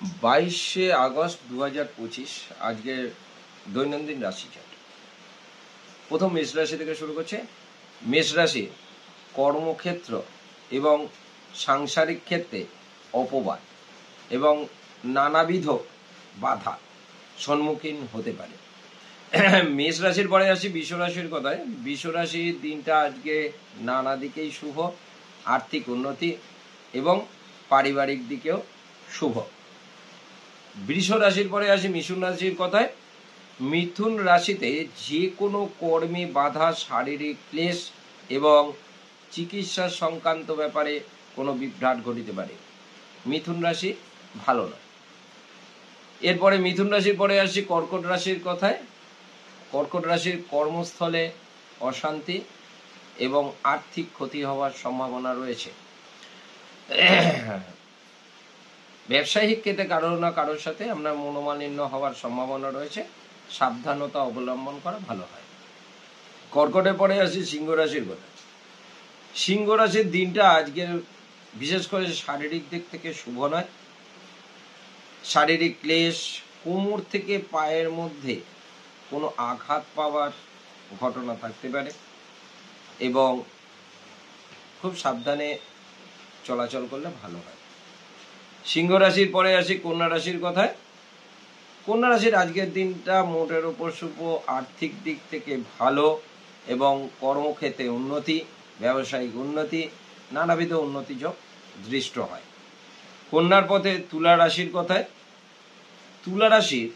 22 August 2025 আজকের দৈনন্দিন রাশি চার্ট। প্রথম মেষ রাশি থেকে শুরু করছে। মেষ রাশি কর্মক্ষেত্র এবং সাংসারিক ক্ষেত্রে অপবাদ এবং নানাবিধ বাধা সম্মুখীন হতে পারে। মেষ রাশির পরে আসি বৃষ রাশির কথায়। বৃষ রাশির দিনটা আজকে নানা দিকেই শুভ, আর্থিক উন্নতি এবং পারিবারিক দিকেও শুভ। বৃষ রাশির পরে আসি মিথুন রাশির কথায়। মিথুন রাশিতে যে কোনো কর্মে বাধা, শারীরিক ক্লেশ এবং চিকিৎসা সংক্রান্ত ব্যাপারে কোনো বিভ্রাট ঘটিতে পারে। মিথুন রাশি ভালো নয়। এরপরে মিথুন রাশির পরে আসি কর্কট রাশির কথায়। কর্কট রাশির কর্মস্থলে অশান্তি এবং আর্থিক ক্ষতি হওয়ার সম্ভাবনা রয়েছে। ব্যবসায়িক ক্ষেত্রে কারো না কারোর সাথে আপনার মনোমালিন্য হওয়ার সম্ভাবনা রয়েছে, সাবধানতা অবলম্বন করা ভালো হয়। কর্কটের পরে আসি সিংহ রাশির কথা। সিংহ রাশির দিনটা আজকের বিশেষ করে শারীরিক দিক থেকে শুভ নয়। শারীরিক ক্লেশ, কোমর থেকে পায়ের মধ্যে কোনো আঘাত পাওয়ার ঘটনা থাকতে পারে এবং খুব সাবধানে চলাচল করলে ভালো হয়। সিংহ রাশির পরে আসি কন্যা রাশির কথায়। কন্যা রাশির আজকের দিনটা মোটের উপর শুভ, আর্থিক দিক থেকে ভালো এবং কর্মক্ষেত্রে উন্নতি, ব্যবসায়িক উন্নতি, নানাবিধ উন্নতিযোগ দৃষ্ট হয়। কন্যার পথে তুলা রাশির কথায়। তুলা রাশির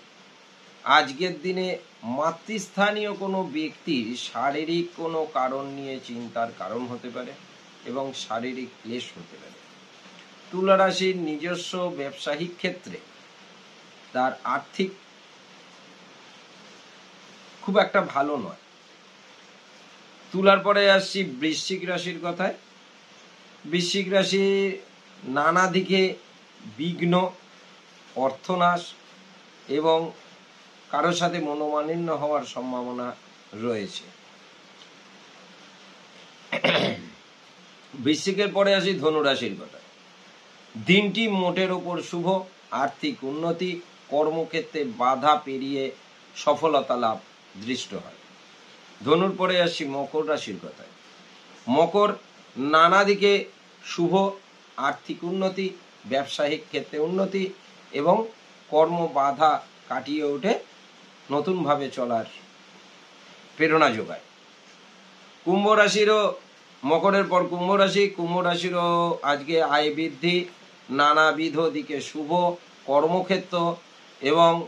আজকের দিনে মাতৃস্থানীয় কোনো ব্যক্তির শারীরিক কোনো কারণ নিয়ে চিন্তার কারণ হতে পারে এবং শারীরিক ক্লেশ হতে পারে। তুলা রাশির নিজস্ব ব্যবসায়িক ক্ষেত্রে তার আর্থিক খুব একটা ভালো নয়। তুলার পরে আসছি বৃশ্চিক রাশির কথায়। বৃশ্চিক রাশি নানা দিকে বিঘ্ন, অর্থনাশ এবং কারোর সাথে মনোমালিন্য হওয়ার সম্ভাবনা রয়েছে। বৃশ্চিকের পরে আসি ধনু রাশির কথা। দিনটি মোটের ওপর শুভ, আর্থিক উন্নতি, কর্মক্ষেত্রে বাধা পেরিয়ে সফলতা লাভ দৃষ্ট হয়। ধনুর পরে আসি মকর রাশির কথায়। মকর নানা দিকে শুভ, আর্থিক উন্নতি, ব্যবসায়িক ক্ষেত্রে উন্নতি এবং কর্ম বাধা কাটিয়ে উঠে নতুনভাবে চলার প্রেরণা যোগায়। কুম্ভ রাশিরও মকরের পর কুম্ভ রাশি। কুম্ভ রাশিরও আজকে আয় বৃদ্ধি, নানাবিধ দিকে শুভ, কর্মক্ষেত্র এবং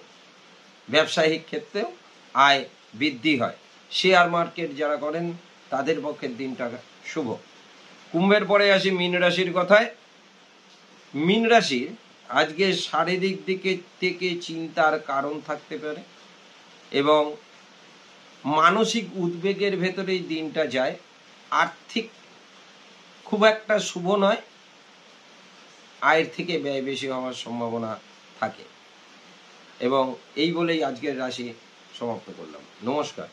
ব্যবসায়িক ক্ষেত্রেও আয় বৃদ্ধি হয়। শেয়ার মার্কেট যারা করেন তাদের পক্ষে দিনটা শুভ। কুম্ভের পরে আসি মীন রাশির কথায়। মীন রাশির আজকে শারীরিক দিকে থেকে চিন্তার কারণ থাকতে পারে এবং মানসিক উদ্বেগের ভেতরেই দিনটা যায়। আর্থিক খুব একটা শুভ নয়, আয়ের থেকে ব্যয় বেশি হওয়ার সম্ভাবনা থাকে। এবং এই বলেই আজকের রাশি সমাপ্ত করলাম। নমস্কার।